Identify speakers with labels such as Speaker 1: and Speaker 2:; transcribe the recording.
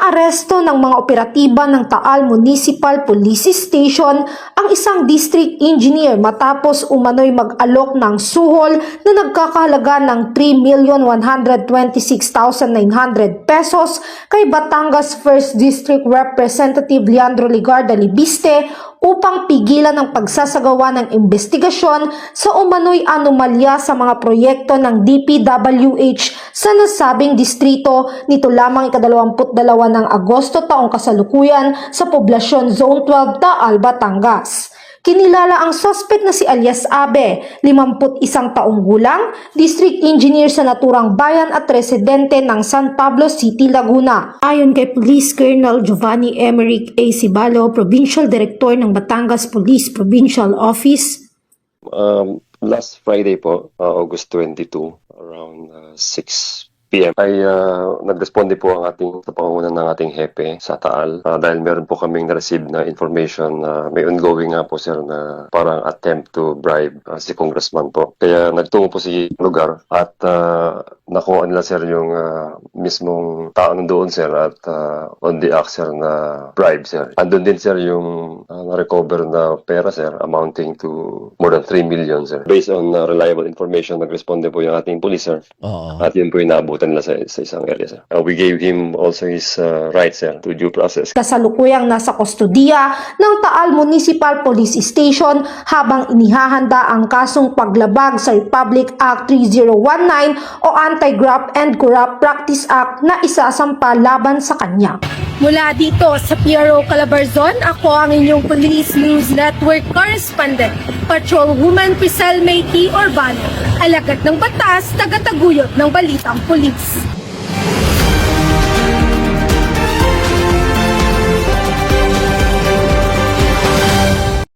Speaker 1: Inaaresto ng mga operatiba ng Taal Municipal Police Station ang isang district engineer matapos umano'y mag-alok ng suhol na nagkakahalaga ng 3,126,900 pesos kay Batangas 1st District Representative Leandro Ligarda Libiste upang pigilan ang pagsasagawa ng investigasyon sa umano'y anomalya sa mga proyekto ng DPWH sa nasabing distrito nito lamang ika-22 ng Agosto taong kasalukuyan sa Poblasyon Zone 12 Taal, Batangas. Kinilala ang suspect na si alias Abe, 51 taong gulang, district engineer sa naturang bayan at residente ng San Pablo City, Laguna. Ayon kay Police Colonel Giovanni Emerick A. Cibalo, Provincial Director ng Batangas Police Provincial Office.
Speaker 2: Last Friday po, August 22, around 6 p.m. ay nag-responde po ang ating sa pangungunan ng ating hepe sa Taal dahil meron po kaming na-receive na information na may ongoing nga po sir na parang attempt to bribe si congressman po. Kaya nagtungo po si lugar at nakuha nila sir yung mismong tao doon sir at on the act sir na bribe sir. Andun din sir yung na-recover na pera sir amounting to more than 3 million sir. Based on reliable information, nag-responde po yung ating police sir. At yun po yung naabutan nila sa isang area sir. We gave him also his rights sir to due process.
Speaker 1: Kasalukuyang nasa kustodiya ng Taal Municipal Police Station habang inihahanda ang kasong paglabag sa Republic Act 3019 o Anti-Graft and Corrupt Practice Act na isasampa laban sa kanya.
Speaker 3: Mula dito sa PRO Calabarzon, ako ang inyong Police News Network Correspondent, Patrolwoman Priscel May T. Urbano, alagad ng batas, tagataguyod ng balitang pulis.